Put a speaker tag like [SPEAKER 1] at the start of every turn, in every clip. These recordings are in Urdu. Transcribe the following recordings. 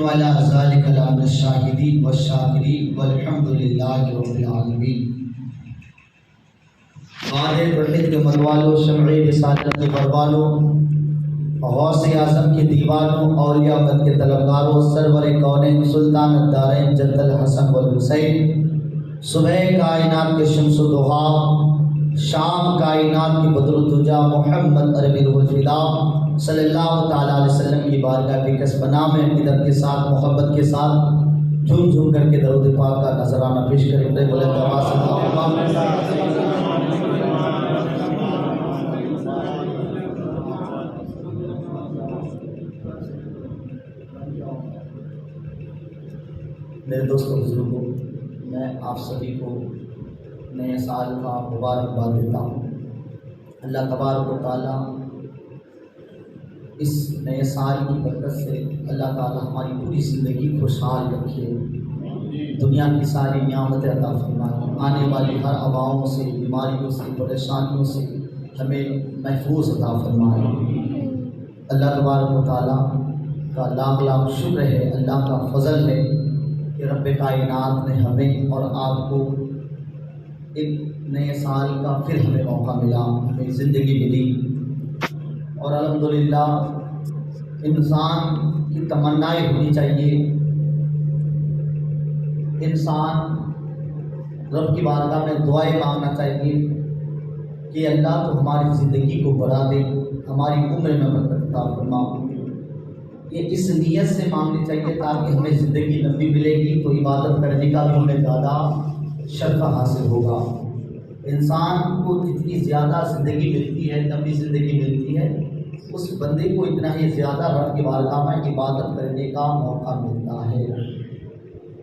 [SPEAKER 1] وعلى ذلك لمن الشاهدين والشاكرين والحمد لله رب العالمين۔ وعدے توحید کے مدوالوں، شمع رسالت کے بروالوں، غوث اعظم کے دیوانوں، اولیاء مد کے طلبگاروں، سرور کونین سلطان الدارین جد الحسن والحسین، صبح کائنات کے شمس و ضحیٰ، شام کائنات کی بدر الدجا، محمد عربی الفدا صلی اللہ تعالیٰ علیہ وسلم کی بارگاہ کے کسب نام عقیدت کے ساتھ، محبت کے ساتھ جھوم جھوم کر کے درود پاک کا نذرانہ پیش کریں۔ بلند آواز سے میرے دوستوں بزرگوں، میں آپ سبھی کو نئے سال کا مبارکباد دیتا ہوں۔ اللہ تبارک و تعالیٰ اس نئے سال کی برکت سے اللہ تعالیٰ ہماری پوری زندگی خوشحال رکھے، دنیا کی ساری نعمتیں عطا فرمائے، آنے والی ہر وباؤں سے، بیماریوں سے، پریشانیوں سے ہمیں محفوظ عطا فرمائے۔ اللہ تبارک و تعالیٰ کا لاکھ لاکھ شکر ہے، اللہ کا فضل ہے کہ رب کائنات نے ہمیں اور آپ کو ایک نئے سال کا پھر ہمیں موقع ملا، ہمیں زندگی ملی، اور الحمدللہ انسان کی تمنائیں ہونی چاہیے، انسان رب کی بارگاہ میں دعائیں مانگنا چاہیے کہ اللہ تو ہماری زندگی کو بڑھا دے، ہماری عمر میں برکت عطا فرما۔ یہ اس نیت سے مانگنی چاہیے تاکہ ہمیں زندگی لمبی ملے گی تو عبادت کرنے کا بھی ہمیں زیادہ شرف حاصل ہوگا۔ انسان کو جتنی زیادہ زندگی ملتی ہے، لمبی زندگی ملتی ہے، اس بندے کو اتنا ہی زیادہ رب کی بارگاہ میں عبادت کرنے کا موقع ملتا ہے۔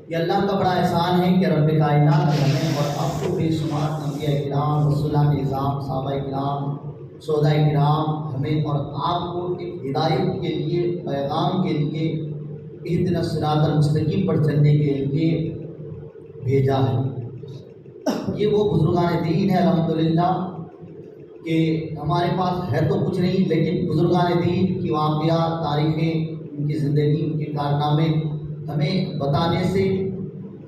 [SPEAKER 1] یہ اللہ کا بڑا احسان ہے کہ رب کائنات نے ہمیں اور آپ کو بے شمار انبیاء کرام، رسولان نظام، صحابہ کرام، شہداء کرام، ہمیں اور آپ کو ایک ہدایت کے لیے، پیغام کے لیے، اہدنا الصراط المستقیم پر چلنے کے لیے بھیجا ہے۔ یہ وہ بزرگان دین ہے الحمدللہ کہ ہمارے پاس ہے تو کچھ نہیں، لیکن بزرگان دین کی واقعات، تاریخیں، ان کی زندگی، ان کے کارنامے ہمیں بتانے سے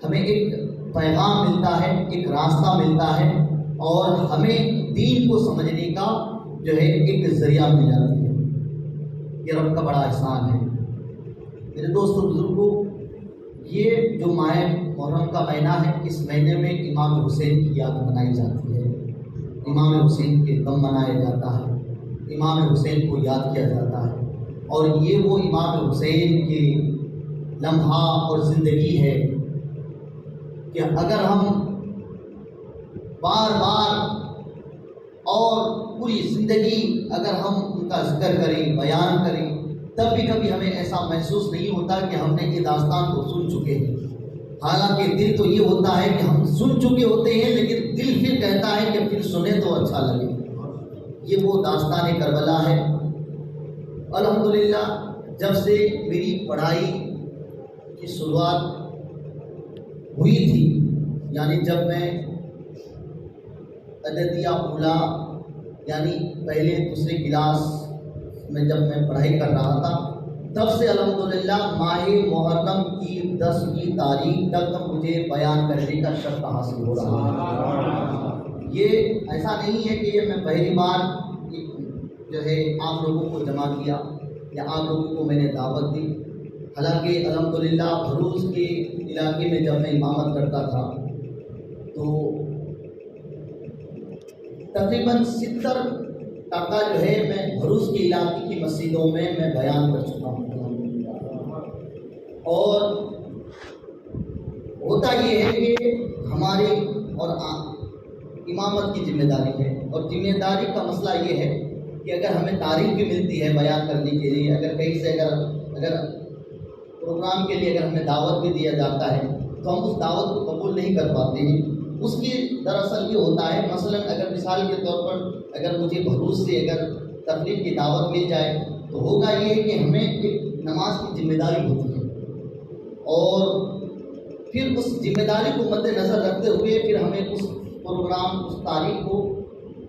[SPEAKER 1] ہمیں ایک پیغام ملتا ہے، ایک راستہ ملتا ہے، اور ہمیں دین کو سمجھنے کا جو ہے ایک ذریعہ مل جاتی ہے۔ یہ رب کا بڑا احسان ہے۔ میرے دوستوں بزرگوں، یہ جو ماہ محرم کا مہینہ ہے، اس مہینے میں امام حسین کی یاد منائی جاتی ہے، امام حسین کے دم منایا جاتا ہے، امام حسین کو یاد کیا جاتا ہے، اور یہ وہ امام حسین کے لمحہ اور زندگی ہے کہ اگر ہم بار بار اور پوری زندگی اگر ہم ان کا ذکر کریں، بیان کریں، تب بھی کبھی ہمیں ایسا محسوس نہیں ہوتا کہ ہم نے یہ داستان کو سن چکے ہیں۔ حالانکہ دل تو یہ ہوتا ہے کہ ہم سن چکے ہوتے ہیں، لیکن دل پھر کہتا ہے کہ پھر سنیں تو اچھا لگے۔ یہ وہ داستان کربلا ہے۔ الحمدللہ جب سے میری پڑھائی کی شروعات ہوئی تھی، یعنی جب میں اعدادیہ اولیٰ یعنی پہلے دوسرے کلاس میں جب میں پڑھائی کر رہا تھا، تب سے الحمدللہ ماہ محرم کی 10ویں تاریخ تک مجھے بیان کرنے کا شرف حاصل ہو رہا ہے۔ یہ ایسا نہیں ہے کہ یہ میں پہلی بار جو ہے آپ لوگوں کو جمع کیا یا آپ لوگوں کو میں نے دعوت دی۔ حالانکہ الحمدللہ بھروچ کے علاقے میں جب میں امامت کرتا تھا تو تقریباً 70% جو ہے میں بھروچ کے علاقے کی مسجدوں میں بیان کر چکا ہوں۔ اور ہوتا یہ ہے کہ ہمارے اور امامت کی ذمہ داری ہے، اور ذمہ داری کا مسئلہ یہ ہے کہ اگر ہمیں تاریخ بھی ملتی ہے بیان کرنے کے لیے، اگر کہیں سے اگر پروگرام کے لیے اگر ہمیں دعوت بھی دیا جاتا ہے تو ہم اس دعوت کو قبول نہیں کر پاتے ہیں۔ اس کی دراصل یہ ہوتا ہے، مثلا اگر مثال کے طور پر اگر مجھے بھروچ سے اگر تقریب کی دعوت مل جائے تو ہوگا یہ ہے کہ ہمیں ایک نماز کی ذمہ داری ہوتی ہے، اور پھر اس ذمہ داری کو مد نظر رکھتے ہوئے پھر ہمیں اس پروگرام، اس تاریخ کو،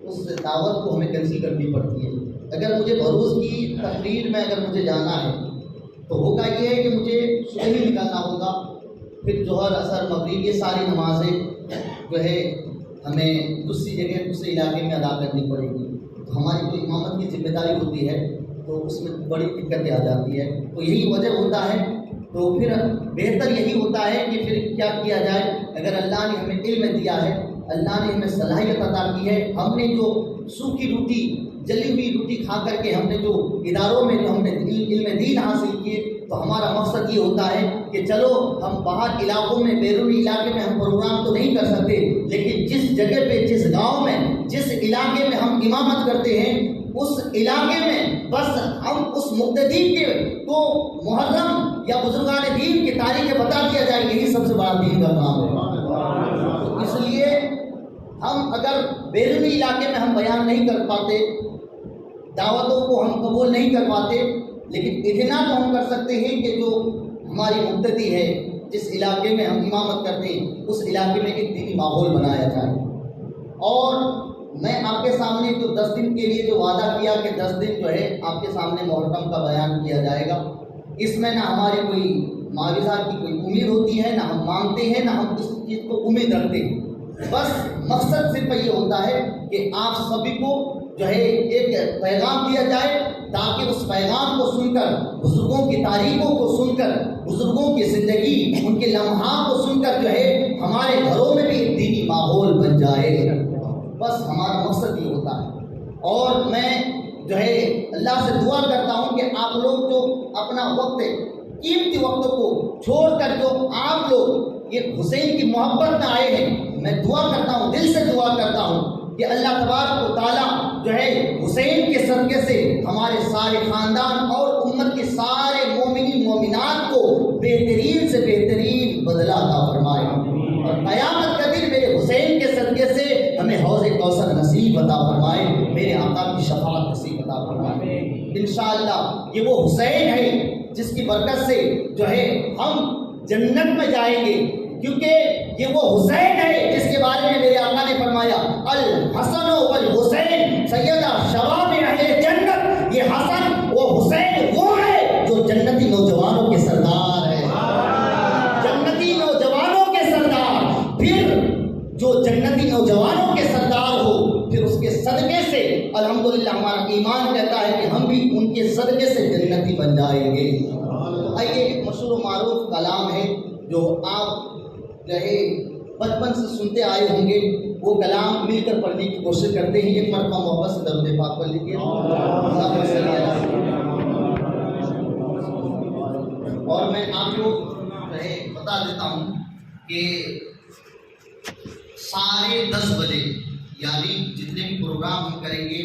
[SPEAKER 1] اس دعوت کو ہمیں کینسل کرنی پڑتی ہے۔ اگر مجھے بھروچ کی تقریر میں اگر مجھے جانا ہے تو ہوگا یہ ہے کہ مجھے صبح ہی نکلنا ہوگا، پھر ظہر اثر مغرب یہ ساری نمازیں جو ہے ہمیں دوسری جگہ دوسرے علاقے میں ادا کرنی پڑے گی، تو ہماری جو امامت کی ذمہ داری ہوتی ہے تو اس میں بڑی دقتیں آ جاتی ہے، تو یہی وجہ ہوتا ہے۔ تو پھر بہتر یہی ہوتا ہے کہ پھر کیا کیا جائے، اگر اللہ نے ہمیں علم دیا ہے، اللہ نے ہمیں صلاحیت عطا کی ہے، ہم نے جو سوکھی روٹی جلی ہوئی روٹی کھا کر کے ہم نے جو اداروں میں جو ہم نے علم دین حاصل کیے، تو ہمارا مقصد یہ ہوتا ہے کہ چلو ہم باہر علاقوں میں بیرونی علاقے میں ہم پروگرام تو نہیں کر سکتے، لیکن جس جگہ پہ جس گاؤں میں جس علاقے میں ہم امامت کرتے ہیں اس علاقے میں بس ہم اس مقتدی کے کو محرم یا بزرگان دین کی تاریخ بتا دیا جائے، یہی سب سے بڑا دین کا کام ہے۔ تو اس لیے ہم اگر بیرونی علاقے میں ہم بیان نہیں کر پاتے، دعوتوں کو ہم قبول نہیں کر پاتے، لیکن اتنا تو ہم کر سکتے ہیں کہ جو ہماری مقتدی ہے جس علاقے میں ہم امامت کرتے ہیں اس علاقے میں ایک دینی ماحول بنایا جائے۔ اور میں آپ کے سامنے جو 10 دن کے لیے جو وعدہ کیا کہ 10 دن جو ہے آپ کے سامنے محرم کا بیان کیا جائے گا، اس میں نہ ہماری کوئی معاوضہ کی کوئی امید ہوتی ہے، نہ ہم مانگتے ہیں، نہ ہم اس چیز کو امید رکھتے ہیں، بس مقصد صرف یہ ہوتا ہے کہ آپ سبھی کو جو ہے ایک پیغام دیا جائے، تاکہ اس پیغام کو سن کر، بزرگوں کی تاریخوں کو سن کر، بزرگوں کی زندگی ان کے لمحات کو سن کر جو ہے ہمارے گھروں میں بھی ایک دینی ماحول بن جائے، بس ہمارا مقصد یہ ہوتا ہے۔ اور میں جو ہے اللہ سے دعا کرتا ہوں کہ آپ لوگ جو اپنا وقت قیمتی وقت کو چھوڑ کر جو آپ لوگ یہ حسین کی محبت میں آئے ہیں، میں دعا کرتا ہوں، دل سے دعا کرتا ہوں کہ اللہ تبارک و تعالیٰ جو ہے حسین کے صدقے سے ہمارے سارے خاندان اور امت کے سارے مومنین مومنات کو بہترین سے بہترین بدلہ عطا فرمائے، اور قیامت کا دن میرے حسین کے صدقے سے ہمیں حوض کوثر نصیب عطا فرمائے، میرے آقا کی شفاعت نصیب عطا فرمائے۔ انشاءاللہ یہ وہ حسین ہے جس کی برکت سے جو ہے ہم جنت میں جائیں گے، کیونکہ یہ وہ حسین ہے جس کے بارے میں میرے آقا نے فرمایا الحسن والحسین سیدہ شباب اہل جنت، یہ حسن و حسین وہ ہے جو جنتی نوجوانوں کے سردار ہے، جنتی نوجوانوں کے سردار، پھر جو جنتی نوجوانوں کے سردار ہو پھر اس کے صدقے سے الحمدللہ ہمارا ایمان کہتا ہے کہ ہم بھی ان کے صدقے سے جنتی بن جائیں گے۔ تو آئیے ایک مشہور و معروف کلام ہے جو آپ جو ہے بچپن سے سنتے آئے ہوں گے، وہ کلام مل کر پڑھنے کی کوشش کرتے ہیں۔ ایک مرتبہ محبت سے درود پاک پڑھ لیجیے۔ اور میں آپ کو بتا دیتا ہوں کہ 10:30 بجے یعنی جتنے بھی پروگرام ہم کریں گے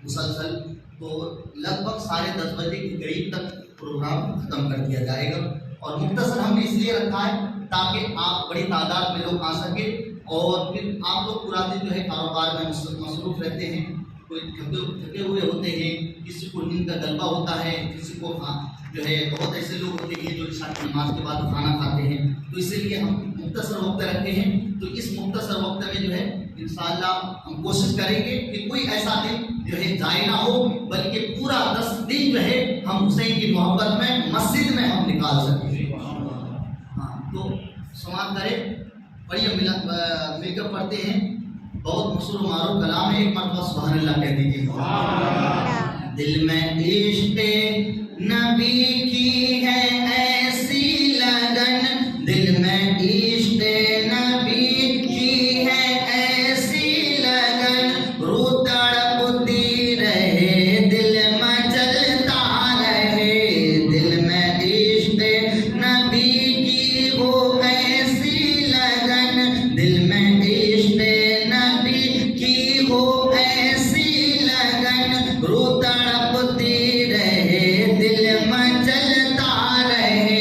[SPEAKER 1] مسلسل، تو لگ بھگ 10:30 بجے کے قریب تک پروگرام ختم کر دیا جائے گا، اور مختصر ہم نے اس لیے رکھا ہے تاکہ آپ بڑی تعداد میں لوگ آ سکیں، اور پھر آپ لوگ پورا دن جو ہے کاروبار میں مصروف رہتے ہیں، کوئی تھکے ہوئے ہوتے ہیں، کسی کو نیند کا غلبہ ہوتا ہے، کسی کو جو ہے بہت ایسے لوگ ہوتے ہیں جو عشاء کی نماز کے بعد کھانا کھاتے ہیں، تو اسی لیے ہم مختصر وقت رکھتے ہیں۔ تو اس مختصر وقت میں جو ہے انشاءاللہ ہم کوشش کریں گے کہ کوئی ایسا دن جو ہے ضائع نہ ہو، بلکہ پورا 10 دن جو ہے ہم حسین کی محبت میں مسجد میں ہم نکال سکیں۔ تو سماعت کریں، پڑھیے، مل کر پڑھتے ہیں، بہت مشہور و معروف کلام ہے، ایک مرتبہ سبحان اللہ کہہ دیجیے۔ دل میں عشق نبی کی ہے ایسی لگن، دل میں عشق نبی کی ہے ایسی لگن، روح تڑپتی رہے دل مچلتا رہے، دل میں عشق نبی کی وہ ایسی لگن، دل میں عشق نبی کی وہ ایسی لگن، روح تڑپتی رہے دل مچلتا رہے۔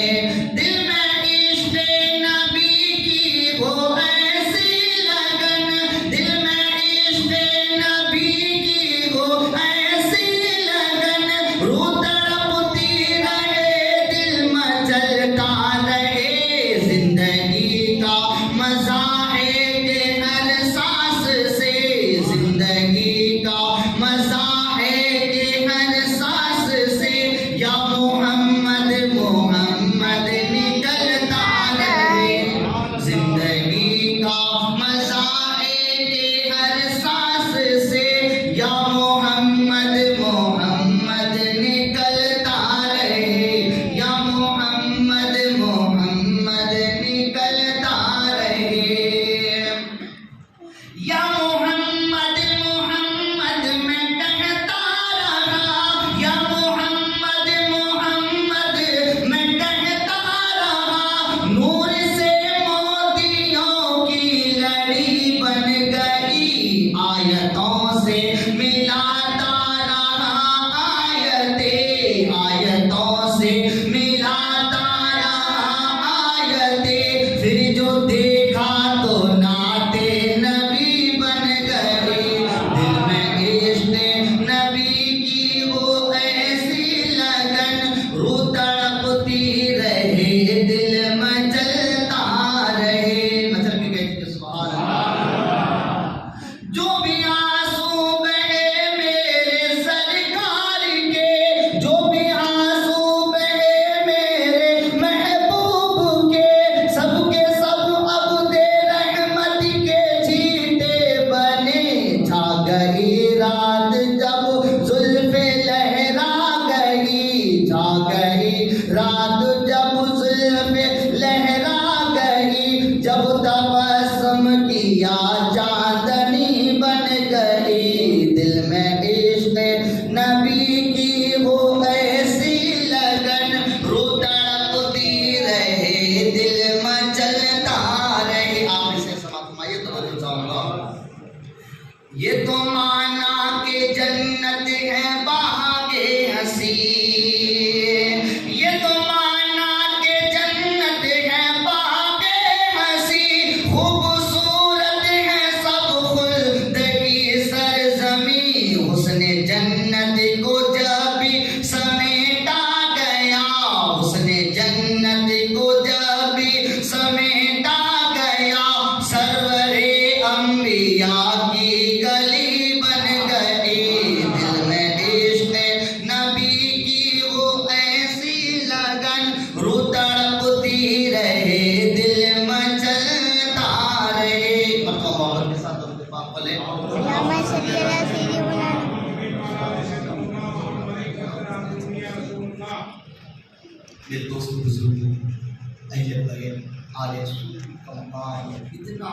[SPEAKER 1] اہل بیت آل رسول کا مقام اتنا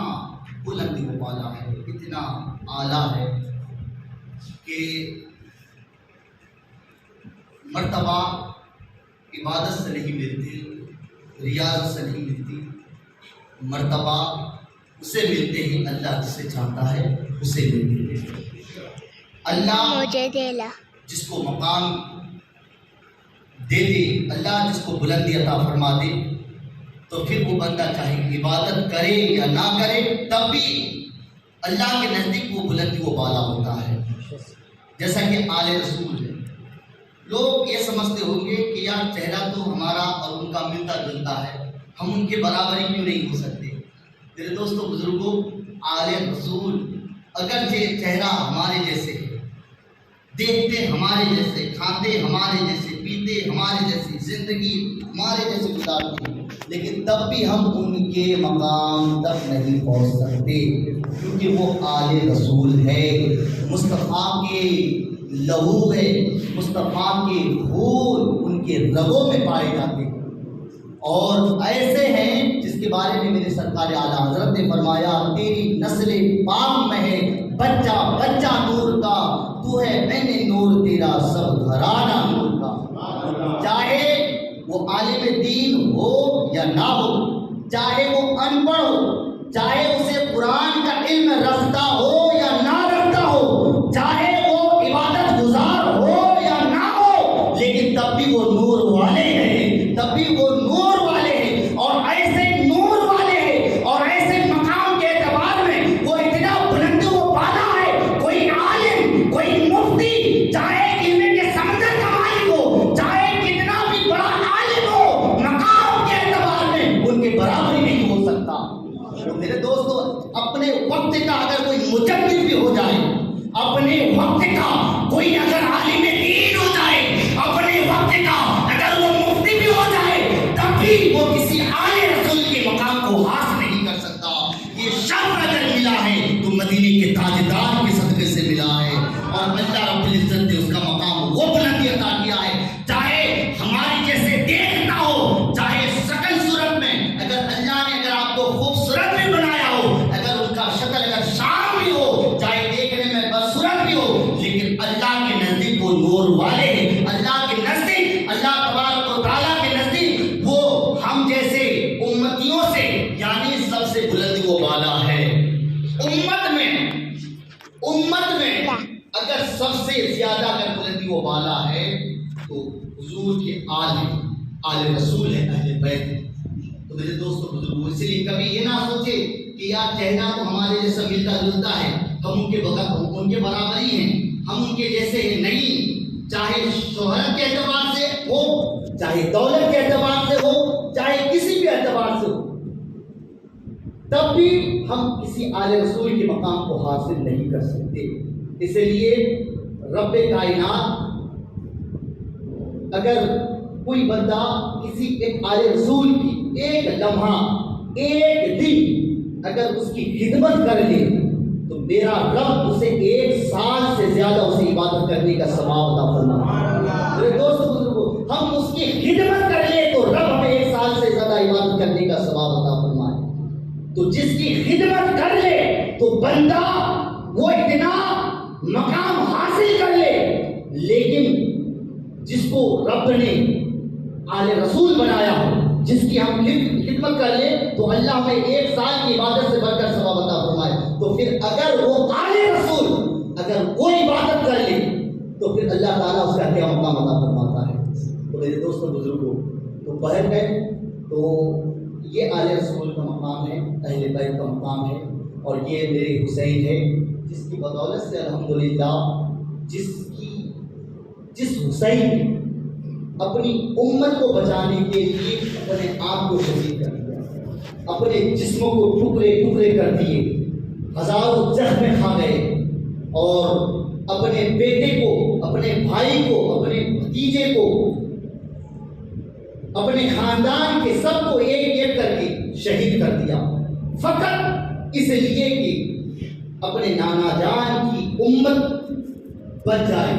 [SPEAKER 1] بلند و بالا ہے، اتنا اعلیٰ ہے کہ مرتبہ عبادت سے نہیں ملتی، ریاض سے نہیں ملتی، مرتبہ اسے ملتے ہیں اللہ جسے چاہتا ہے اسے ملتے ہیں۔ اللہ جس کو مقام دے دے، اللہ جس کو بلندی عطا فرما دے، تو پھر وہ بندہ چاہے عبادت کرے یا نہ کرے تب بھی اللہ کے نزدیک وہ بلندی و بالا ہوتا ہے۔ جیسا کہ آل رسول ہے، لوگ یہ سمجھتے ہوں گے کہ یار چہرہ تو ہمارا اور ان کا ملتا جلتا ہے، ہم ان کے برابری کیوں نہیں ہو سکتے؟ میرے دوستوں بزرگوں، آل رسول اگرچہ چہرہ ہمارے جیسے ہے، دیکھتے ہمارے جیسے، کھاتے ہمارے جیسے، پیتے ہمارے جیسے، زندگی ہمارے جیسے گزارتے ہیں، لیکن تب بھی ہم ان کے مقام تک نہیں پہنچ سکتے، کیونکہ وہ آل رسول ہے، مصطفیٰ کے لہو ہے، مصطفیٰ کے خون ان کے رگوں میں پائے جاتے ہیں، اور ایسے ہیں جس کے بارے میں میرے سرکار اعلیٰ حضرت نے فرمایا تیری نسل پاک میں ہے بچہ بچہ نور کا، تو ہے میں نے نور تیرا سب گھرانہ نور کا۔ چاہے وہ عالم دین ہو یا نہ ہو، چاہے وہ ان پڑھ ہو، چاہے اسے قرآن کا علم رکھتا ہو یا نہ رکھتا ہو، چاہے وہ عبادت گزار ہو یا نہ ہو، لیکن تب بھی وہ نور والے ہیں، تب بھی وہ نور والے ہیں، اور ایسے نور والے ہیں اور ایسے مقام کے اعتبار میں وہ اتنا بلند و بالا ہے، کوئی عالم، کوئی مفتی، چاہے علم کے سمندر کا مالک ہو، چاہے کتنا بھی بڑا عالم ہو، مقام کے اعتبار میں ان کے برابری نہیں ہو سکتا۔ میرے دوستو، اپنے وقت کا اگر کوئی مجدد بھی ہو جائے، اپنے وقت کا کوئی اگر عالم دین ہو جائے، اپنے وقت کا اگر وہ مفتی بھی ہو جائے، تب بھی وہ کسی آل رسول کے مقام کو حاصل نہیں کر سکتا۔ یہ شرف اگر ملا ہے تو مدینے کے تاجدار کے صدقے سے ملا ہے، اور اللہ رب العزت نے اس کا مقام وہ بلندی عطا کیا ہے، چاہے ہماری جیسے دیکھتا ہو، چاہے شکل صورت میں، اگر اللہ نے اگر آپ کو خوبصورت بھی بنایا ہو، اگر ان کا شکل اگر شام بھی ہو، چاہے دیکھنے میں بدصورت بھی ہو، لیکن اللہ کے نزدیک وہ نور والے ہیں، اللہ کے نزدیک، اللہ تبارک و تعالیٰ کے نزدیک وہ ہم جیسے امتیوں سے یعنی سب سے بلند و بالا ہے۔ امت میں اگر سب سے زیادہ اگر بلندی و بالا ہے تو حضور کے آل رسول ہے، اہل بیت ہے۔ تو میرے دوستوں بزرگوں، اس لیے کبھی یہ نہ سوچے کہ یار چہرہ تو ہمارے جیسا ملتا جلتا ہے، ہم ان کے برابر ہی ہیں، ہم ان کے جیسے ہیں، نہیں۔ چاہے شہرت کے اعتبار سے ہو، چاہے دولت کے اعتبار سے ہو، چاہے کسی بھی اعتبار سے ہو، تب بھی ہم کسی آل رسول کے مقام کو حاصل نہیں کر سکتے۔ اس لیے رب کائنات اگر کوئی بندہ کسی ایک آل رسول کی ایک لمحہ، ایک دن اگر اس کی خدمت کر لے تو میرا رب اسے 1 سال سے زیادہ اسے عبادت کرنے کا ثواب عطا فرمائے۔ میرے دوست بزرگوں، ہم اس کی خدمت کر لیں تو رب ہمیں 1 سال سے زیادہ عبادت کرنے کا ثواب عطا فرمائے۔ تو جس کی خدمت کر لے تو بندہ وہ اتنا مقام حاصل کر لے، لیکن جس کو رب نے آل رسول بنایا ہو، جس کی ہم خدمت کر لیں تو اللہ ہمیں 1 سال کی عبادت سے بڑھ کر ثواب عطا فرمائے۔ تو پھر اگر وہ آل رسول اگر وہ عبادت کر لے تو پھر اللہ تعالیٰ اس کا کیا مقام عطا فرماتا ہے۔ تو میرے دوستوں بزرگوں، تو بہر گئے تو یہ آل رسول کا مقام ہے، اہل بیت کا مقام ہے، اور یہ میرے حسین ہے جس کی بدولت سے الحمدللہ جس حسین نے اپنی امت کو بچانے کے لیے اپنے آپ کو شہید کر دیا، اپنے جسموں کو ٹکڑے ٹکڑے کر دیے، ہزاروں زخم کھا گئے، اور اپنے بیٹے کو، اپنے بھائی کو، اپنے بھتیجے کو، اپنے خاندان کے سب کو ایک ایک کر کے شہید کر دیا، فقط اس لیے کہ اپنے نانا جان کی امت بچ جائے،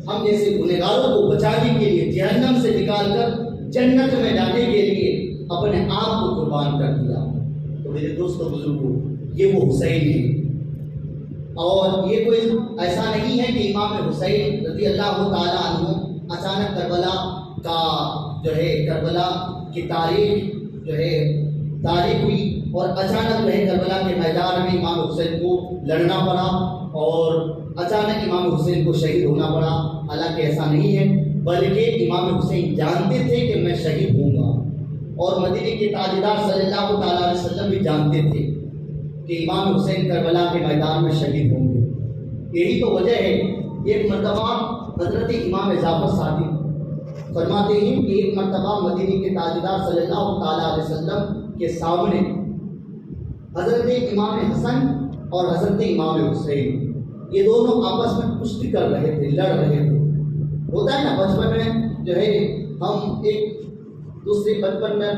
[SPEAKER 1] ہم جیسے گنہگاروں کو بچانے کے لیے، جہنم سے نکال کر جنت میں جانے کے لیے اپنے آپ کو قربان کر دیا۔ تو میرے دوستوں بزرگوں، یہ وہ حسین ہے، اور یہ کوئی ایسا نہیں ہے کہ امام حسین رضی اللہ تعالیٰ عنہ اچانک کربلا کا کربلا کی تاریخ تاریخ ہوئی اور اچانک کربلا کے میدان میں امام حسین کو لڑنا پڑا اور اچانک امام حسین کو شہید ہونا پڑا۔ حالانکہ ایسا نہیں ہے، بلکہ امام حسین جانتے تھے کہ میں شہید ہوں گا، اور مدینے کے تاجدار صلی اللہ تعالیٰ علیہ وسلم بھی جانتے تھے کہ امام حسین کربلا کے میدان میں شہید ہوں گے۔ یہی تو وجہ ہے، ایک مرتبہ حضرت امام جعفر صادق فرماتے ہیں کہ ایک مرتبہ مدینے کے تاجدار صلی اللہ تعالیٰ علیہ وسلم کے سامنے حضرت امام حسن اور حضرت امام حسین یہ دونوں آپس میں کشتی کر رہے تھے، لڑ رہے تھے۔ ہوتا ہے نا بچپن میں ہم ایک دوسرے بچپن میں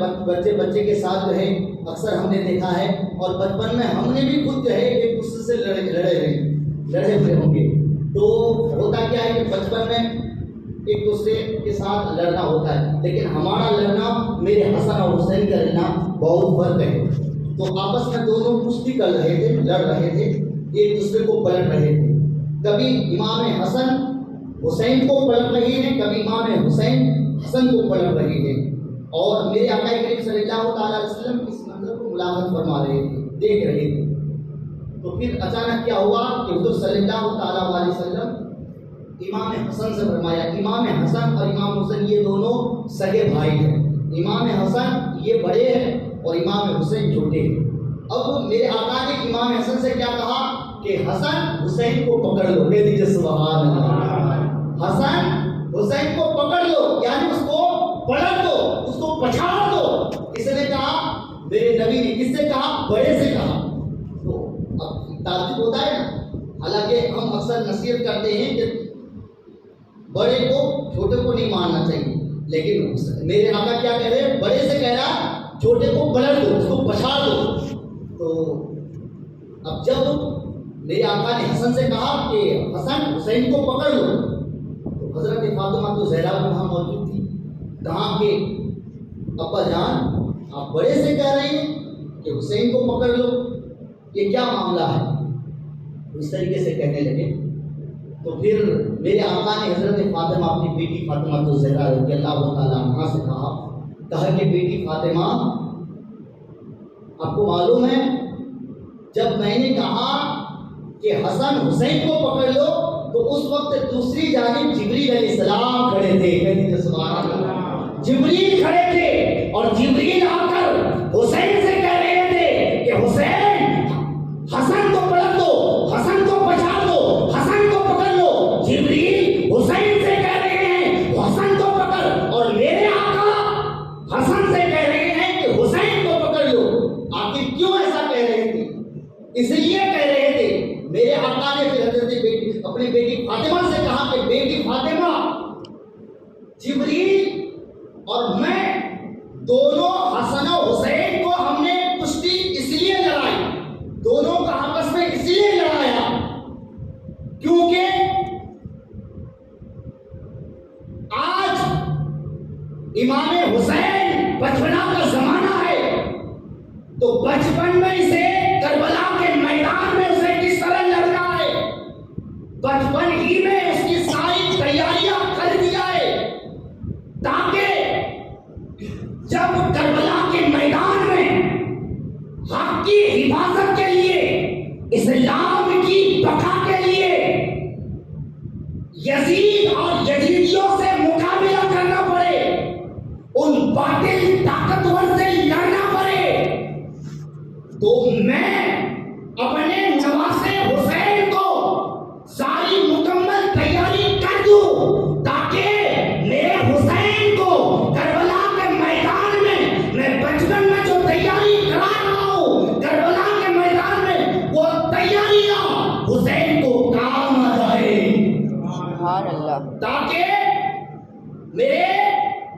[SPEAKER 1] بچے کے ساتھ اکثر ہم نے دیکھا ہے، اور بچپن میں ہم نے بھی خود ایک دوسرے سے لڑے ہوئے ہوں گے۔ تو ہوتا کیا ہے کہ بچپن میں ایک دوسرے کے ساتھ لڑنا ہوتا ہے، لیکن ہمارا لڑنا، میرے حسن اور حسین کا لڑنا بہت فرق ہے۔ تو آپس میں دونوں کشتی کر رہے تھے، لڑ رہے تھے، ایک دوسرے کو پلٹ رہے تھے۔ کبھی امام حسن حسین کو پلٹ رہی ہے، کبھی امام حسین حسن کو پلٹ رہی ہے، اور میرے آقا کریم صلی اللہ تعالیٰ علیہ وسلم اس منظر کو ملاحظہ فرما رہے تھے، دیکھ رہے تھے۔ تو پھر اچانک کیا ہوا کہ حضور صلی اللہ تعالیٰ علیہ وسلم امام حسن سے فرمایا، امام حسن اور امام حسین یہ دونوں سگے بھائی ہیں، امام حسن یہ بڑے ہیں اور امام حسین چھوٹے ہیں۔ اب میرے آقا نے امام حسن سے کیا کہا کہ حسن حسین کو پکڑ لو، کہہ دیجیے سبحان اللہ، حسن حسین کو پکڑ لو، یعنی اس کو پلٹ دو، اس کو پچھاڑ دو۔ اس نے کہا، میرے نبی نے کس سے کہا؟ بڑے سے کہا۔ تو اب تعجب ہوتا ہے نا، حالانکہ ہم اکثر نصیحت کرتے ہیں کہ بڑے کو چھوٹے کو نہیں ماننا چاہیے، لیکن میرے آقا کیا کہہ رہے ہیں؟ بڑے سے کہہ رہا چھوٹے کو پلٹ دو، اس کو پچھاڑ دو۔ تو اب جب میرے آقا نے حسن سے کہا کہ حسن حسین کو پکڑ لو، تو حضرت فاطمہ تو زہرا وہاں موجود تھی، کہا کہ ابا جان آپ بڑے سے کہہ رہے ہیں کہ حسین کو پکڑ لو، یہ کیا معاملہ ہے؟ اس طریقے سے کہنے لگے۔ تو پھر میرے آقا نے حضرت فاطمہ اپنی بیٹی فاطمہ تو زہرا رضی اللہ تعالیٰ عنہا سے کہا کہ بیٹی فاطمہ، آپ کو معلوم ہے جب میں نے کہا کہ حسن حسین کو پکڑ لو تو اس وقت دوسری جانب جبریل علیہ السلام کھڑے تھے، سبحان اللہ، جبریل کھڑے تھے، اور جبریل آ کر حسین سے کہہ رہے تھے کہ حسین حسن کو پلٹ دو، حسن کو پچھاڑ دو، حسن کو پکڑ لو۔ جبریل حسین سے کہہ رہے ہیں حسن کو پکڑ، اور میرے آقا حسن سے کہہ رہے ہیں کہ حسین کو پکڑ لو۔ آخر کیوں ایسا کہہ رہے تھے؟ اس لیے کہہ رہے تھے، میرے آقا نے پھر حضرت اپنی بیٹی فاطمہ سے کہا کہ بیٹی فاطمہ، جبریل اور میں دونوں حسن و حسین کو ہم نے کشتی اس لیے لڑائی، دونوں کا آپس میں اس لیے لڑایا کیونکہ آج امام حسین بچپنا کا زمانہ ہے، تو بچپن میں اسے کربلا کے میدان میں اسے کس طرح لڑنا ہے، بچپن ہی میں اس کی ساری تیاریاں کر دیا ہے، تاکہ جب کربلا کے میدان میں حق کی حفاظت کے لیے، اسلام کی بقا کے لیے یزید اور یزیدیوں سے مقابلہ کرنا پڑے، ان باطل طاقتور سے لڑنا پڑے، تو میں اپنے نواسے حسین کو ساری مکمل تیاری کر دوں، تاکہ میرے حسین کو کربلا کے میدان میں بچپن میں جو تیاری کرا رہا ہوں، کربلا کے میدان میں وہ تیاریاں حسین کو کام آ جائے، تاکہ میرے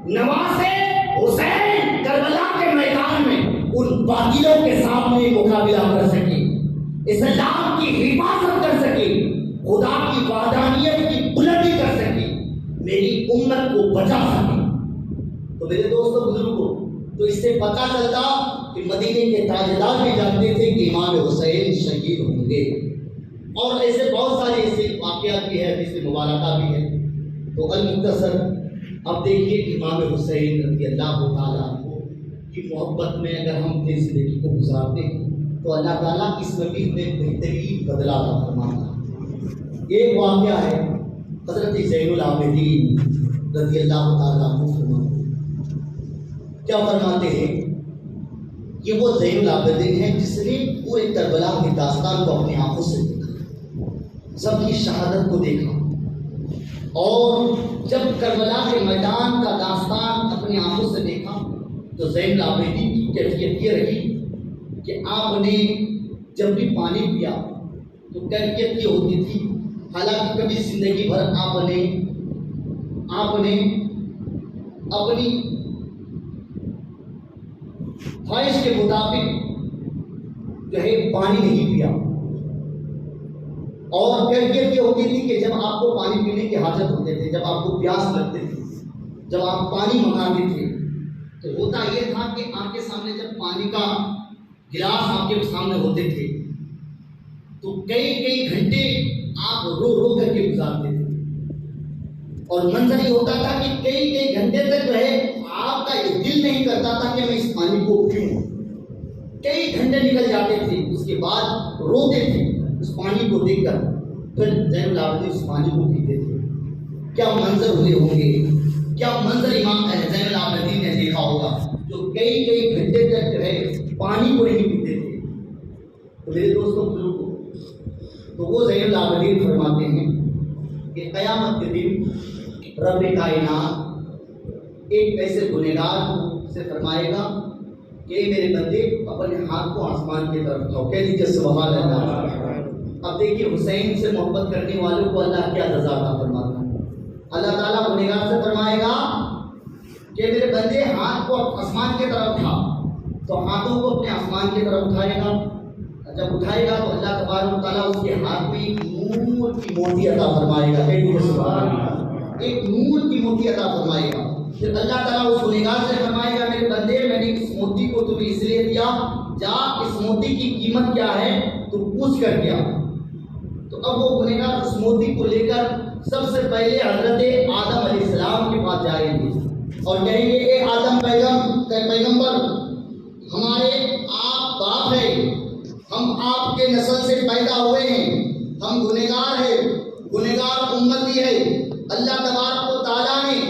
[SPEAKER 1] نواسے حسین کربلا کے میدان میں ان باغیوں کے سامنے مقابلہ کر سکے، اسلام کی حفاظت کر سکے، خدا کی وحدانیت کی بلندی کر سکے، میری امت کو بچا سکے۔ تو میرے دوستوں بزرگوں، تو اس سے پتہ چلتا کہ مدینے کے تاجدار بھی جانتے تھے کہ امام حسین شہید ہوں گے، اور ایسے بہت سارے ایسے واقعات بھی ہیں، جس سے مبارکہ بھی ہے۔ تو المختصر اب دیکھیے کہ امام حسین رضی اللہ تعالیٰ عنہ کی محبت میں اگر ہم اپنی زندگی کو گزارتے ہیں تو اللہ تعالیٰ اس میں بھی ہمیں بہترین بدلہ عطا فرماتا ہے۔ ایک واقعہ ہے حضرت زین العابدین رضی اللہ تعالیٰ عنہ فرماتے ہیں، کیا فرماتے ہیں؟ یہ وہ زین العابدین ہیں جس نے پورے کربلا کی داستان کو اپنی آنکھوں سے دیکھا، سب کی شہادت کو دیکھا، اور جب کربلا کے میدان کا داستان اپنی آنکھوں سے دیکھا تو زین العابدین کی کیفیت یہ رہی کہ آپ نے جب بھی پانی پیا تو کیفیت یہ ہوتی تھی، حالانکہ کبھی زندگی بھر آپ نے اپنی خواہش کے مطابق جو ہے پانی نہیں پیا، اور کیفیت یہ ہوتی تھی کہ جب آپ کو پانی پینے کی حاجت ہوتے تھے، جب آپ کو پیاس لگتے تھے، جب آپ پانی منگاتے تھے تو ہوتا یہ تھا کہ آپ کے سامنے جب پانی کا گلاس آپ کے سامنے ہوتے تھے تو کئی گھنٹے آپ رو رو کر کے گزارتے تھے، اور منظر یہ ہوتا تھا کہ کئی گھنٹے تک جو ہے آپ کا یہ دل نہیں کرتا تھا کہ میں اس پانی کو پیوں، کئی گھنٹے نکل جاتے تھے، اس کے بعد روتے تھے اس پانی کو دیکھ کر، پھر زین العابدین اس پانی کو پیتے تھے۔ کیا منظر ہوئے ہوں گے، کیا منظر امام زین العابدین نے دیکھا ہوگا جو کئی گھنٹے تک جو ہے پانی کو نہیں پیتے تھے۔ تو میرے دوستوں بزرگوں، تو وہ زین العابدین فرماتے ہیں کہ قیامت کے دن رب کائنات ایک ایسے گنہگار سے فرمائے گا کہ اے میرے بندے اپنے ہاتھ کو آسمان کی طرف اٹھاؤ، کہہ دیجیے سبحان اللہ۔ اب دیکھیے حسین سے محبت کرنے والوں کو اللہ کیا جزا عطا فرماتا ہے۔ اللہ تعالیٰ گنہگار سے فرمائے گا کہ میرے بندے ہاتھ کو آسمان کی طرف اٹھا، تو ہاتھوں کو اپنے آسمان کی طرف اٹھائے گا، جب اٹھائے گا تو اللہ تبارک و تعالیٰ اس کے ہاتھ میں ایک نور کی موتی عطا فرمائے گا، کہہ دیجیے سبحان اللہ، ایک نور کی موتی عطا فرمائے گا۔ پھر اللہ تعالیٰ اس گنہگار سے فرمائے گا میرے بندے میں نے اس موتی کو تمہیں اس لیے دیا، جا اس موتی کی قیمت کیا ہے تو پوچھ کر کیا۔ تو اب وہ گنہگار اس موتی کو لے کر سب سے پہلے حضرت آدم علیہ السلام کے پاس جائیں گے اور کہیں گے اے آدم پیغمبر، ہمارے آپ باپ ہیں، ہم آپ کے نسل سے پیدا ہوئے ہیں، ہم گنہگار ہیں، گنہگار امتی ہے، اللہ تبارک و تعالیٰ نے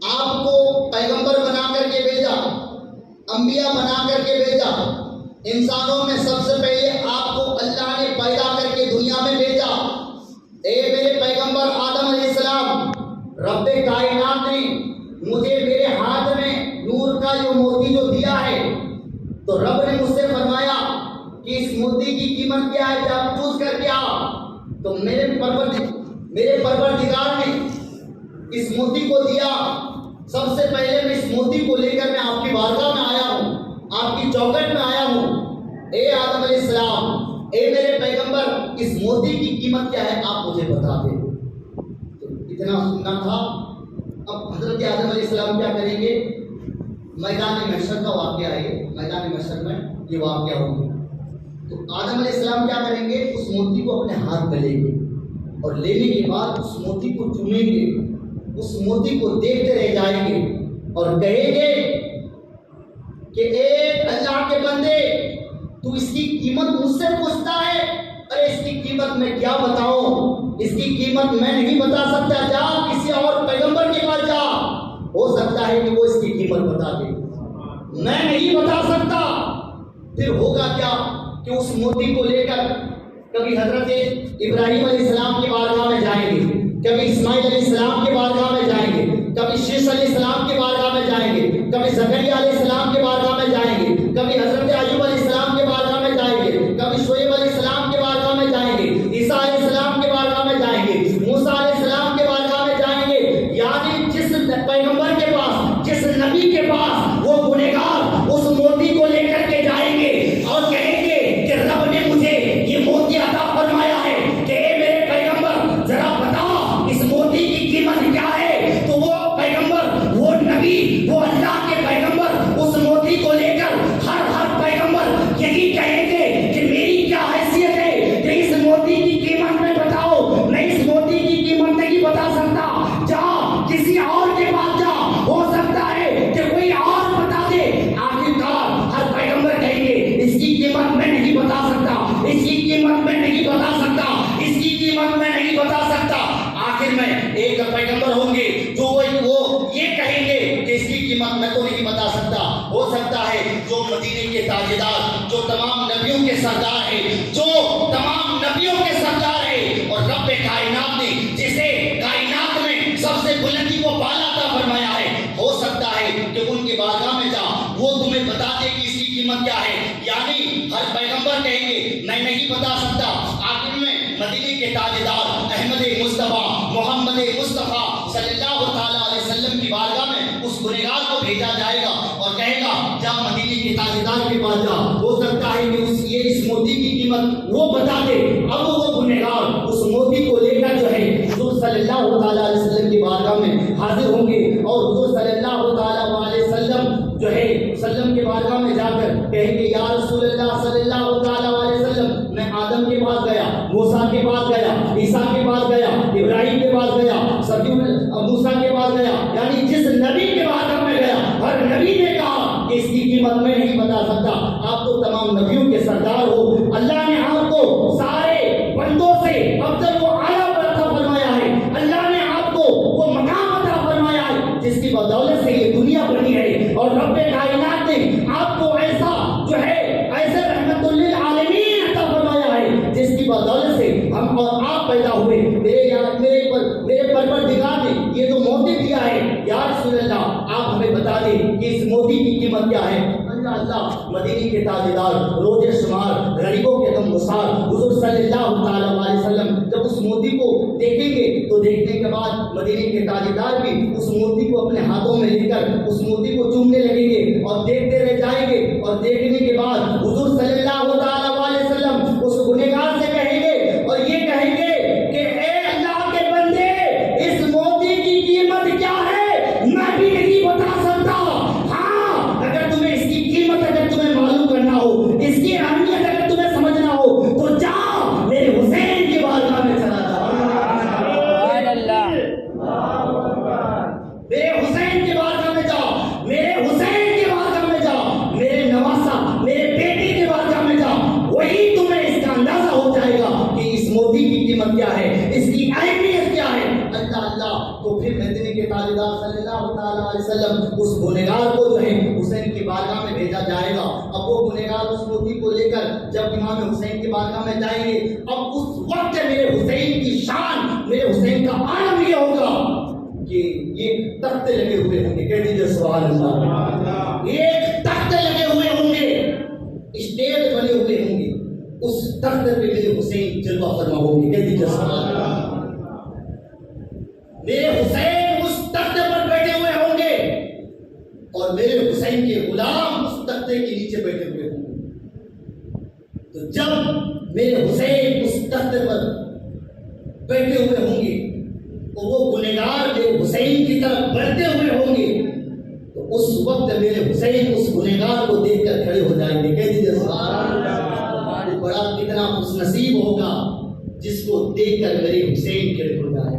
[SPEAKER 1] آپ کو پیغمبر بنا کر کے بھیجا، انبیاء بنا کر کے بھیجا، انسانوں میں سب سے پہلے آپ کو اللہ نے پیدا کر کے دنیا میں بھیجا۔ اے میرے پیغمبر آدم علیہ السلام، رب کائنات نے مجھے میرے ہاتھ میں نور کا جو موتی جو دیا ہے، تو رب نے مجھ سے فرمایا کہ اس موتی کی قیمت کیا ہے، جب پوچھ کر کیا، تو میرے پروردگار نے اس موتی کو دیا۔ سب سے پہلے میں اس موتی کو لے کر میں آپ کی بارگاہ میں آیا ہوں، آپ کی چوکٹ میں آیا ہوں۔ اے آدم علیہ السلام، اے میرے پیغمبر، اس موتی کی قیمت کیا ہے آپ مجھے بتا دیں۔ تو اتنا سننا تھا۔ اب حضرت آدم علیہ السلام کیا کریں گے؟ میدان محشر کا واقعہ ہے، میدان محشر میں یہ واقعہ ہوگا۔ تو آدم علیہ السلام کیا کریں گے؟ اس موتی کو اپنے ہاتھ میں لیں گے اور لینے کے بعد اس موتی کو چومیں گے، اس موتی کو دیکھتے رہ جائیں گے اور کہیں گے کہ اے اللہ کے بندے، تو اس کی قیمت مجھ سے پوچھتا ہے؟ ارے اس کی قیمت میں کیا بتاؤں، اس کی قیمت میں نہیں بتا سکتا، جا کسی اور پیغمبر کے پاس جا، ہو سکتا ہے کہ وہ اس کی قیمت بتا دے، میں نہیں بتا سکتا۔ پھر ہوگا کیا کہ اس موتی کو لے کر کبھی حضرت ابراہیم علیہ السلام کی بارگاہ میں جائیں گے، کبھی اسماعیل علیہ السلام کی بارگاہ میں جائیں گے، کبھی شیش علیہ السلام کی بارگاہ میں جائیں گے، کبھی زکریا علیہ السلام کی بارگاہ میں جائیں گے، کبھی حضرت ایوب علیہ السلام کی بارگاہ میں جائیں گے، کبھی شعیب علیہ السلام کی بارگاہ میں جائیں گے، عیسیٰ علیہ السلام کی بارگاہ میں جائیں گے، موسیٰ علیہ السلام کی بارگاہ میں جائیں گے۔ یعنی جس پیغمبر کے پاس، جس نبی کے پاس وہ گنہگار اس موتی کو لے کر کے جائیں گے اور کہیں گے کہ رب نے مجھے یہ موتی عطا فرمایا ہے کہ اے میرے پیغمبر ذرا بتا اس موتی کی قیمت کیا ہے۔ تو وہ پیغمبر، وہ نبی، وہ اللہ کے پیغمبر ہو سکتا ہے جو مدینے کے تاجدار، جو تمام نبیوں کے سردار ہیں، جو تمام نبیوں کے سردار ہیں، اور رب کائنات نے جسے کائنات میں سب سے بلندی کو بالا عطا فرمایا ہے، ہو سکتا ہے کہ ان کی بارگاہ میں جا وہ تمہیں بتا دے کہ اس کی قیمت کیا ہے. یعنی ہر پیغمبر کہیں گے میں نہیں بتا سکتا. آخر میں مدینے کے تاجدار احمد مصطفیٰ محمد مصطفیٰ صلی اللہ تعالیٰ علیہ وسلم کی بارگاہ میں اس گنہگار کو بھیجا جائے گا اور کہے گا جا مدینے کے تاجدار کے پاس جا. ہو سکتا ہے کہ اس موتی کی قیمت وہ بتا دے. اب وہ گنہگار اس موتی کو لے کر جو ہے حضور صلی اللہ تعالیٰ علیہ وسلم کی بارگاہ میں حاضر ہوں گے اور حضور صلی اللہ تعالیٰ علیہ وسلم جو ہے وسلم کے بارگاہ میں جا کر کہیں گے یا رسول اللہ صلی اللہ تعالیٰ علیہ وسلم میں آدم کے پاس گیا، موسیٰ کے پاس گیا، عیسیٰ کے پاس گیا، ابراہیم کے پاس گیا، موسیٰ کے پاس گیا، یعنی جس نبی کے بارگاہ میں گیا ہر نبی نے کہا کہ اس کی قیمت میں نہیں بتا سکتا. آپ تو تمام نبیوں کے سردار ہو. اللہ نے آپ کو سارے بندوں سے افضل و اعلیٰ پر عطا فرمایا ہے. اللہ نے آپ کو وہ مقام عطا فرمایا ہے جس کی بدولت سے یہ دنیا بنی ہے. اور رب کائنات نے آپ کو ایسا جو ہے ایسے رحمت للعالمین عطا فرمایا ہے جس کی بدولت سے ہم اور آپ پیدا ہوئے. میرے پروردگار نے یہ جو موتی دیا ہے یا رسول اللہ آپ ہمیں بتا دیں کہ اس موتی کی قیمت کیا ہے. اللہ مدینے کے تاجدار روز شمار غریبوں کے غم گسار حضور صلی اللہ تعالیٰ علیہ وسلم جب اس موتی کو دیکھیں گے تو دیکھنے کے بعد مدینے کے تاجدار بھی اس موتی کو اپنے ہاتھوں میں لے کر اس موتی کو چومنے لگیں گے اور دیکھتے رہ جائیں گے. اور دیکھنے کے بعد حضور صلی اللہ تعالیٰ علیہ وسلم اس گنہگار سے کہیں گے اور یہ کہیں گے کہ اے اللہ کے بندے اس موتی کی قیمت کیا ہے میں بھی نہیں بتا سکتا. ہاں اگر تمہیں اس کی قیمت اگر تمہیں معلوم کرنا ہو، اس کی اہمیت اگر تمہیں سمجھنا ہو تو جاؤ میرے حسین کے بارگاہ میں چلا جاؤ. میرے حسین کے بارگاہ میں جاؤ، میرے حسین کے بارگاہ میں جاؤ، میرے نواسا میرے بیٹے کے بارگاہ میں جاؤ. وہی تمہیں اس کا اندازہ ہو جائے گا کہ اس موتی کی قیمت کیا ہے، اس کی اہمیت کیا ہے. اللہ تو پھر مدینے کے تاجدار صلی اللہ تعالیٰ علیہ وسلم اس گنہگار کو جو ہے حسین کی بارگاہ میں بھیجا جائے گا. اب وہ گنہگار اس موتی کو لے کر جب امام حسین کی بارگاہ میں جائیں گے اب اس وقت میرے حسین کی شان میرے حسین کا عالم یہ ہوگا کہ یہ تختے لگے ہوئے ہوں گے. کہہ دیجیے سبحان اللہ. ایک تختے لگے ہوئے ہوں گے، اسٹیج بنے ہوئے ہوں گے، اس تخت پہ میرے حسین جلوہ فرما ہوں گے. کہہ دیجیے سبحان اللہ. میرے حسین اس تختے پر بیٹھے ہوئے ہوں گے اور میرے حسین کے غلام اس تختے کے نیچے بیٹھے ہوئے ہوں گے. تو جب میرے حسین اس تختے پر بیٹھے ہوئے ہوں گے تو وہ گنہگار میرے حسین کی طرف بڑھتے ہوئے ہوں گے تو اس وقت میرے حسین اس گنہگار کو دیکھ کر کھڑے ہو جائیں گے. کہہ دیجیے سبحان اللہ. بڑا کتنا خوش نصیب ہوگا جس کو دیکھ کر میرے حسین کھڑے ہو جائیں.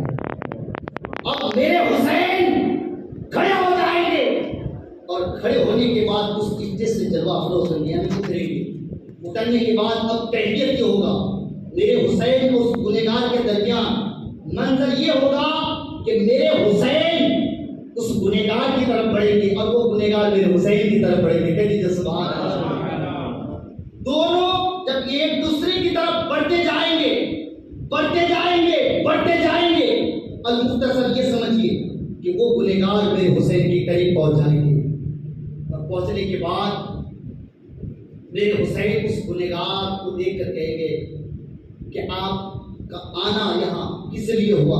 [SPEAKER 1] اب میرے حسین کھڑے ہو جائیں گے اور کھڑے ہونے کے بعد اس کشتے سے جلوہ افروز ہوں گے، یعنی اتریں گے. اترنے کے بعد اب کیفیت یہ ہوگا میرے حسین کو اس گنہگار کے درمیان منظر یہ ہوگا کہ میرے حسین اس گنہگار کی طرف بڑھیں گے اور وہ گنہگار میرے حسین کی طرف بڑھیں گے. کہہ دیجیے سبحان اللہ. دونوں جب ایک دوسرے کی طرف بڑھتے جائیں گے بڑھتے جائیں گے بڑھتے جائیں گے المختصر یہ سمجھیے کہ وہ گنہگار میرے حسین کے قریب پہنچ جائیں گے اور پہنچنے کے بعد میرے حسین اس گنہگار کو دیکھ کر کہیں گے کہ آپ کا آنا یہاں کس لیے ہوا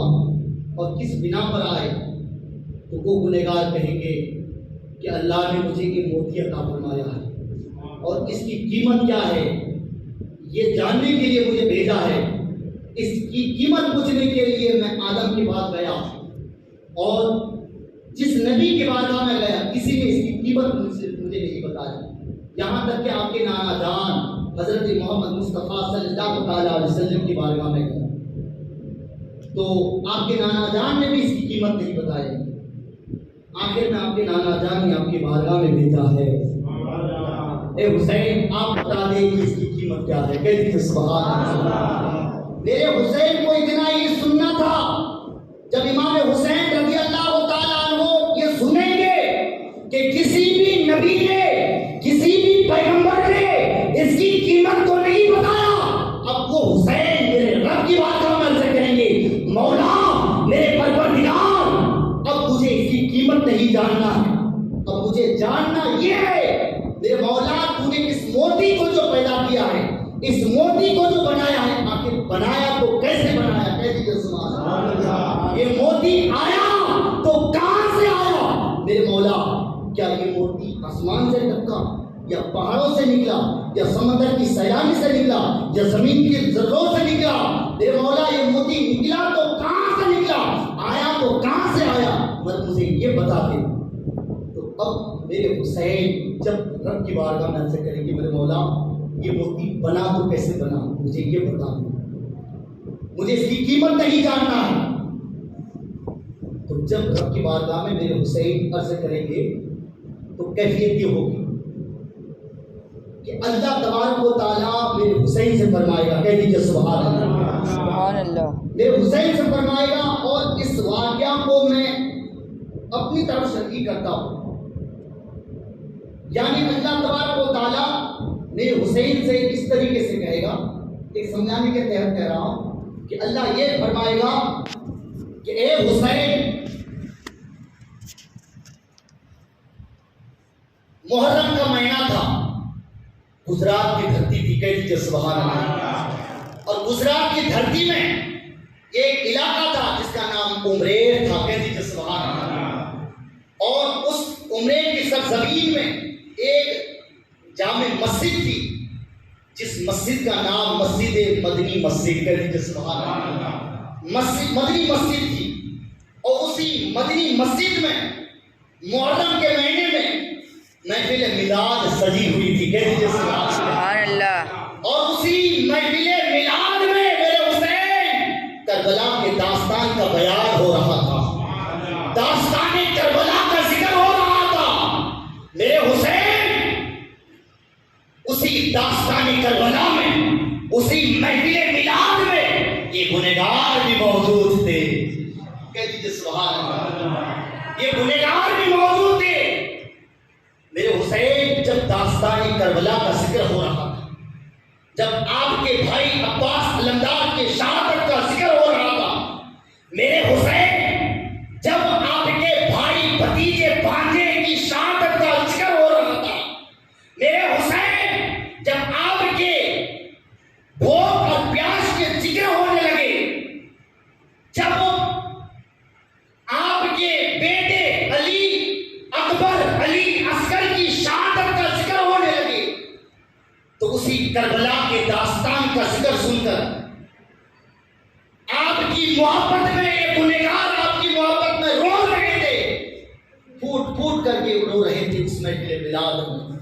[SPEAKER 1] اور کس بنا پر آئے. تو وہ گنہگار کہیں گے کہ اللہ نے مجھے یہ موتی عطا فرمایا ہے اور اس کی قیمت کیا ہے یہ جاننے کے لیے مجھے بھیجا ہے. اس کی قیمت پوچھنے کے لیے میں آدم کے پاس گیا اور جس نبی کے بارگاہ میں گیا کسی نے اس کی قیمت مجھے نہیں بتایا. یہاں تک کہ آپ کے نانا جان حضرت محمد مصطفیٰ صلی اللہ تعالیٰ علیہ وسلم کی بارگاہ میں گیا تو آپ کے نانا جان نے بھی اس کی قیمت نہیں بتائی. آخر میں آپ کے نانا جان نے آپ کی بارگاہ میں بھیجا ہے اے حسین آپ بتا دیں کہ اس کی قیمت کیا ہے. کہہ دیجیے سبحان اللہ. میرے حسین کو اتنا یہ سننا تھا جب امام حسین رضی اللہ تعالیٰ عنہ یہ سنیں گے کہ کسی بھی نبی نے اس موتی کو جو بنایا ہے، آخر بنایا تو کیسے بنایا؟ کہہ دیجیے سبحان اللہ۔ یہ موتی آیا تو کہاں سے آیا میرے مولا؟ کیا یہ موتی آسمان سے ٹپکا یا پہاڑوں سے نکلا یا سمندر کی سیلانی سے نکلا یا زمین کی ذروں سے نکلا؟ میرے مولا یہ موتی نکلا تو کہاں سے نکلا، آیا تو کہاں سے آیا؟ مجھے یہ بتا دے۔ تو اب میرے حسین جب رب کی بارگاہ میں سے کریں گے، میرے مولا یہ موتی بنا تو کیسے بنا، مجھے یہ بتا دو، مجھے اس کی قیمت نہیں جاننا ہے۔ تو جب رب کی بارگاہ میں میرے حسین عرض کریں گے تو کیفیت یہ ہوگی کہ اللہ تبارک و تعالیٰ میرے حسین سے فرمائے گا، کہہ دیجیے سبحان اللہ،
[SPEAKER 2] سبحان اللہ،
[SPEAKER 1] میرے حسین سے فرمائے گا، اور اس واقعہ کو میں اپنی طرف شرعی کرتا ہوں۔ یعنی اللہ تبارک و تعالیٰ میرے حسین سے اس طریقے سے کہے گا، ایک سمجھانے کے تحت کہہ رہا ہوں کہ اللہ یہ فرمائے گا کہ اے حسین، محرم کا مہینہ تھا، گجرات کی دھرتی تھی، کہہ دیجیے سبحان اللہ، اور گجرات کی دھرتی میں ایک علاقہ تھا جس کا نام امریر تھا، کہہ دیجیے سبحان اللہ، اور اس امریر کی سرزمین میں ایک جامع مسجد تھی جس مسجد کا نام مسجد مدنی مسجد، کہہ دیجیے سبحان اللہ، مسجد مدنی مسجد تھی، اور اسی مدنی مسجد میں محرم کے مہینے میں محفل میلاد سجی ہوئی تھی، کہہ دیجیے
[SPEAKER 2] سبحان اللہ،
[SPEAKER 1] اور اسی محفل میلاد میں میرے حسین کربلا کے داستان کا بیان ہو رہا تھا، داستان کربلا کا ذکر ہو رہا تھا۔ میرے حسین اسی داستان کربلا میں، اسی محفل میلاد میں یہ گنہگار بھی موجود تھے، کہہ دیجیے سبحان اللہ، یہ گنہگار بھی موجود تھے۔ میرے حسین جب داستان کربلا کا ذکر ہو رہا تھا، جب آپ کے بھائی عباس علمدار کے شہادت کا ذکر ہو رہا تھا، میرے حسین جب آپ کے بھائی بھتیجے بھانجے کی شہادت کا ذکر ہو رہا تھا، میرے حسین جب آپ کے بھوک اور پیاس کے ذکر ہونے لگے، جب آپ کے بیٹے علی اکبر علی اصغر کی شہادت کا ذکر ہونے لگے، تو اسی کربلا کے داستان کا ذکر سن کر آپ کی محبت میں ایک گنہگار آپ کی محبت میں رو رہے تھے، پھوٹ پھوٹ کر کے رو رہے تھے اس محفل میلاد میں،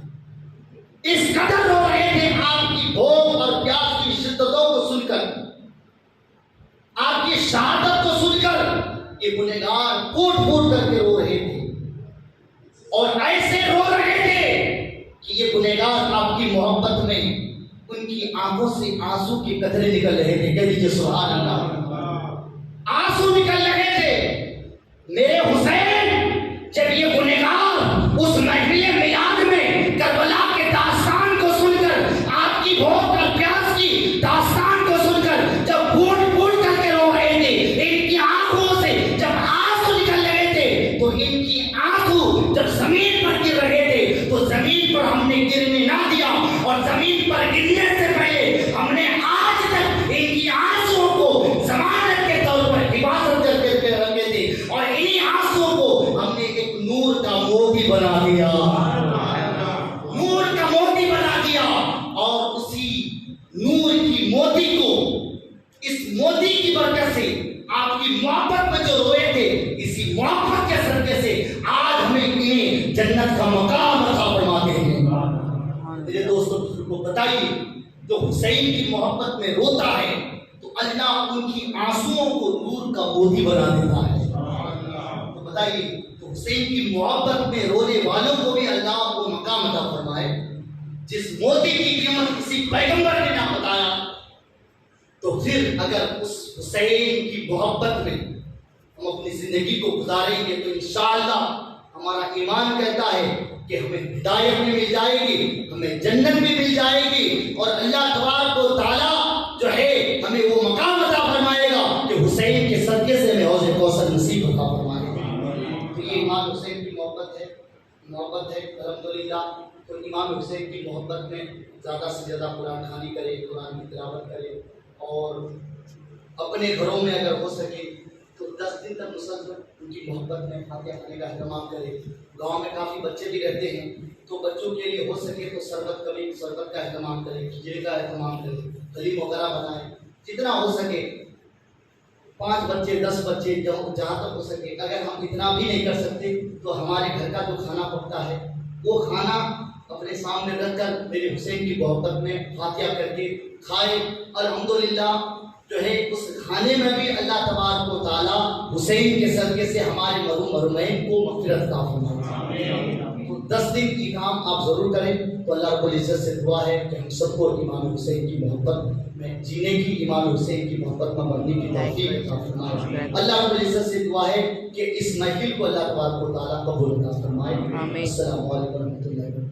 [SPEAKER 1] اس قدر رو رہے تھے آپ کی بھوک اور پیاس کی شدتوں کو سن کر، آپ کی شہادت کو سن کر یہ گنہگار پھوٹ پھوٹ کر کے رو رہے تھے، اور ایسے رو رہے تھے کہ یہ گنہگار آپ کی محبت میں ان کی آنکھوں سے آنسو کے قطرے نکل رہے تھے، کہہ دیجیے سبحان اللہ، آنسو نکل رہے تھے۔ میرے حسین جب یہ گنہگار اس محفل میلاد میں کربلا کے داستان کو سن کر، آپ کی بھوک اور پیاس کی داستان کو سن کر جب پھوٹ پھوٹ کر کے رو رہے تھے، ان کی آنکھوں سے جب آنسو نکل رہے تھے، تو ان کی آنسو جب زمین پر گر رہے تھے تو زمین پر ہم نے گرنے نہ دیا، اور زمین پر گرنے سے پہلے ہم نے آج تک ان کی آنسوؤں کو ضمانت کے طور پر حفاظت کر کے رکھے تھے، اور انہی آنسوؤں کو ہم نے ایک نور کا موتی بنا دیا، نور کا موتی بنا دیا، اور اسی نور کی موتی کو، اس موتی کی برکت سے آپ کی محبت میں جو روئے تھے، اسی محبت کے صدقے سے آج ہمیں انہیں جنت کا مقام عطا فرماتے ہیں۔ میرے دوستوں کو بتائیے، جو حسین کی محبت میں روتا ہے تو اللہ ان کی آنسوؤں کو نور کا موتی بنا دیتا ہے۔ تو بتائیے، تو حسین کی محبت میں رونے والوں کو بھی اللہ کو مقام عطا فرمائے۔ جس موتی کی قیمت کسی پیغمبر نے نہ بتایا، تو پھر اگر اس حسین کی محبت میں ہم اپنی زندگی کو گزاریں گے تو انشاءاللہ ہمارا ایمان کہتا ہے کہ ہمیں ہدایت بھی مل جائے گی، ہمیں جنت بھی مل جائے گی، اور اللہ تبارک و تعالیٰ جو ہے ہمیں وہ مقام عطا فرمائے گا کہ حسین کے صدقے سے ہمیں حوض کوثر نصیب عطا فرمائے گا۔ تو یہ امام حسین کی محبت ہے، الحمدللہ۔ امام حسین کی محبت میں زیادہ سے زیادہ قرآن خوانی کرے، قرآن کی تلاوت کرے، اور اپنے گھروں میں اگر ہو سکے تو 10 دن تک مسلسل ان کی محبت میں فاتحہ کھانے کا اہتمام کرے۔ گاؤں میں کافی بچے بھی رہتے ہیں تو بچوں کے لیے ہو سکے تو شربت کا اہتمام کرے، کھچڑی کا اہتمام کرے، حلیم وغیرہ بنائے، جتنا ہو سکے 5 بچے 10 بچے جہاں تک ہو سکے۔ اگر ہم اتنا بھی نہیں کر سکتے تو ہمارے گھر کا جو کھانا پکتا ہے وہ کھانا اپنے سامنے رکھ کر میرے حسین کی محبت میں فاتحہ کر کے کھائے۔ الحمدللہ جو ہے اس کھانے میں بھی اللہ تبارک و تعالیٰ حسین کے صدقے سے ہمارے مرحومین کو مغفرت عطا فرمائے۔ تو 10 دن کی کام آپ ضرور کریں تو اللہ رب العزت سے دعا ہے کہ ہم سب کو امام حسین کی محبت میں جینے کی، امام حسین کی محبت میں مرنے کی توفیق عطا فرمائے۔ اللہ رب العزت سے دعا ہے کہ اس محفل کو اللہ تبارک و تعالیٰ قبول عطا فرمائے۔ السلام علیکم و رحمۃ اللہ۔